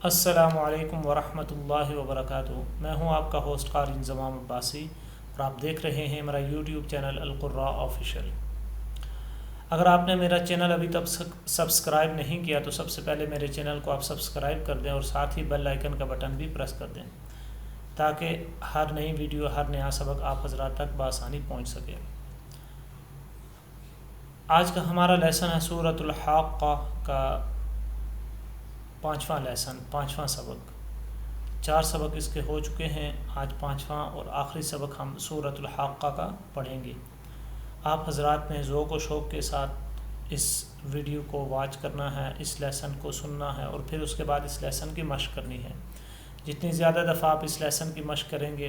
السلام علیکم ورحمۃ اللہ وبرکاتہ۔ میں ہوں آپ کا ہوسٹ قاری انضمام عباسی اور آپ دیکھ رہے ہیں میرا یوٹیوب چینل القراء آفیشیل۔ اگر آپ نے میرا چینل ابھی تک سبسکرائب نہیں کیا تو سب سے پہلے میرے چینل کو آپ سبسکرائب کر دیں اور ساتھ ہی بیل آئیکن کا بٹن بھی پریس کر دیں تاکہ ہر نئی ویڈیو، ہر نیا سبق آپ حضرات تک بآسانی پہنچ سکے۔ آج کا ہمارا لیسن ہے سورۃ الحاقہ کا پانچواں سبق۔ 4 سبق اس کے ہو چکے ہیں، آج 5واں اور آخری سبق ہم سورۃ الحاقہ کا پڑھیں گے۔ آپ حضرات نے ذوق و شوق کے ساتھ اس ویڈیو کو واچ کرنا ہے، اس لیسن کو سننا ہے اور پھر اس کے بعد اس لیسن کی مشق کرنی ہے۔ جتنی زیادہ دفعہ آپ اس لیسن کی مشق کریں گے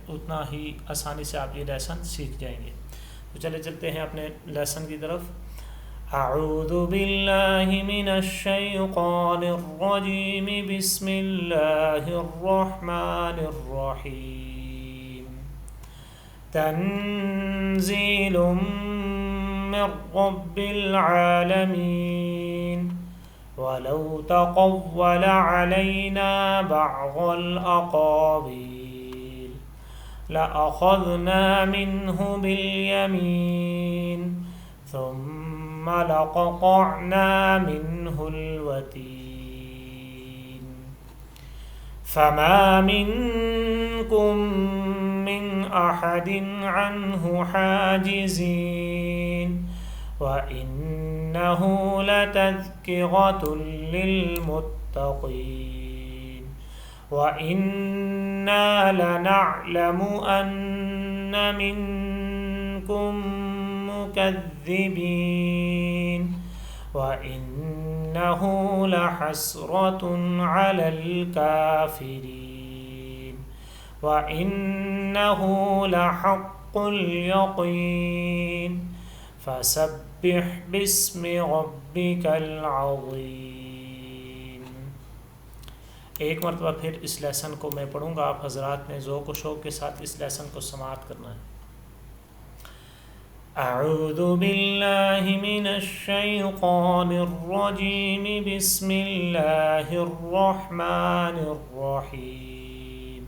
اتنا ہی آسانی سے آپ یہ لیسن سیکھ جائیں گے۔ تو چلتے ہیں اپنے لیسن کی طرف۔ اعوذ باللہ من الشیطان الرجیم، بسم اللہ الرحمن الرحیم۔ تنزیل من رب العالمین، ولو تقول علینا بعض الاقاویل لأخذنا منه بالیمین ثم لقطعنا منه الوتین، فما منكم من أحد عنه حاجزين، وإنه لتذكرة للمتقين، وإنا لنعلم أن منكم مكذبين، وإنه لحسرة على الكافرين، وإنه لحق اليقين، فسبح باسم ربك العظيم۔ ایک مرتبہ پھر اس لیسن کو میں پڑھوں گا، آپ حضرات نے ذوق و شوق کے ساتھ اس لیسن کو سماعت کرنا ہے۔ اعوذ باللہ من الشیطان الرجیم، بسم اللہ الرحمن الرحیم۔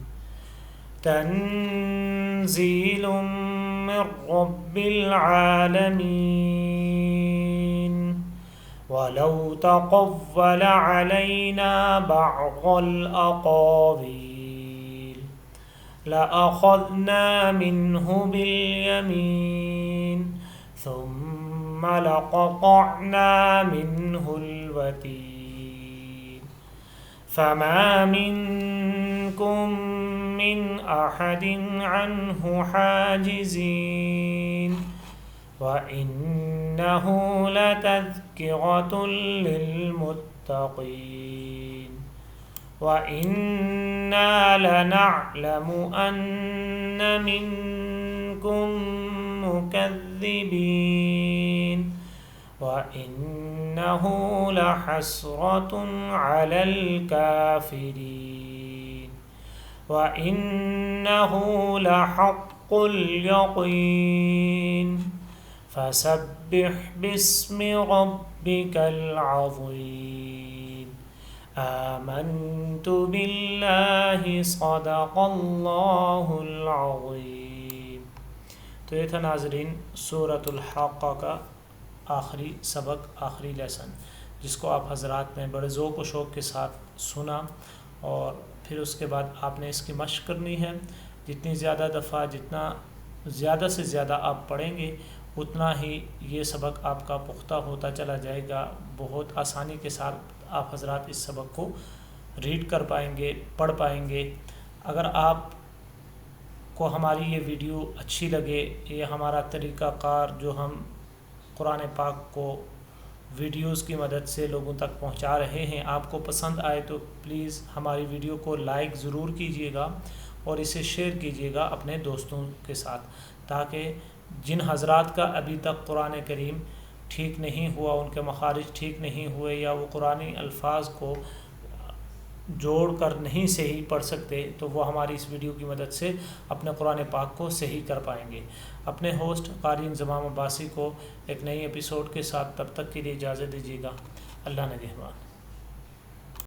تنزیل من رب العالمین، ولو تقول علینا بعض الاقاویل لأخذنا منه باليمين ثم لقطعنا منه الوتين، فما منكم من أحد عنه حاجزين، وإنه لتذكرة للمتقين، وإنا لنعلم أن منكم مكذبين، وإنه لحسرة على الكافرين، وإنه لحق اليقين، فسبح باسم ربك العظيم۔ آمنت باللہ صدق اللہ العظیم۔ تو یہ تھا ناظرین سورۃ الحاقہ کا آخری سبق، آخری لیسن، جس کو آپ حضرات نے بڑے ذوق و شوق کے ساتھ سنا اور پھر اس کے بعد آپ نے اس کی مشق کرنی ہے۔ جتنی زیادہ دفعہ، جتنا زیادہ سے زیادہ آپ پڑھیں گے اتنا ہی یہ سبق آپ کا پختہ ہوتا چلا جائے گا۔ بہت آسانی کے ساتھ آپ حضرات اس سبق کو ریڈ کر پائیں گے، پڑھ پائیں گے۔ اگر آپ کو ہماری یہ ویڈیو اچھی لگے، یہ ہمارا طریقہ کار جو ہم قرآن پاک کو ویڈیوز کی مدد سے لوگوں تک پہنچا رہے ہیں، آپ کو پسند آئے تو پلیز ہماری ویڈیو کو لائک ضرور کیجیے گا اور اسے شیئر کیجیے گا اپنے دوستوں کے ساتھ، تاکہ جن حضرات کا ابھی تک قرآن کریم ٹھیک نہیں ہوا، ان کے مخارج ٹھیک نہیں ہوئے، یا وہ قرآنی الفاظ کو جوڑ کر نہیں صحیح پڑھ سکتے، تو وہ ہماری اس ویڈیو کی مدد سے اپنے قرآن پاک کو صحیح کر پائیں گے۔ اپنے ہوسٹ قاری انضمام عباسی کو ایک نئی ایپیسوڈ کے ساتھ تب تک کے لیے اجازت دیجیے گا۔ اللہ نگہبان۔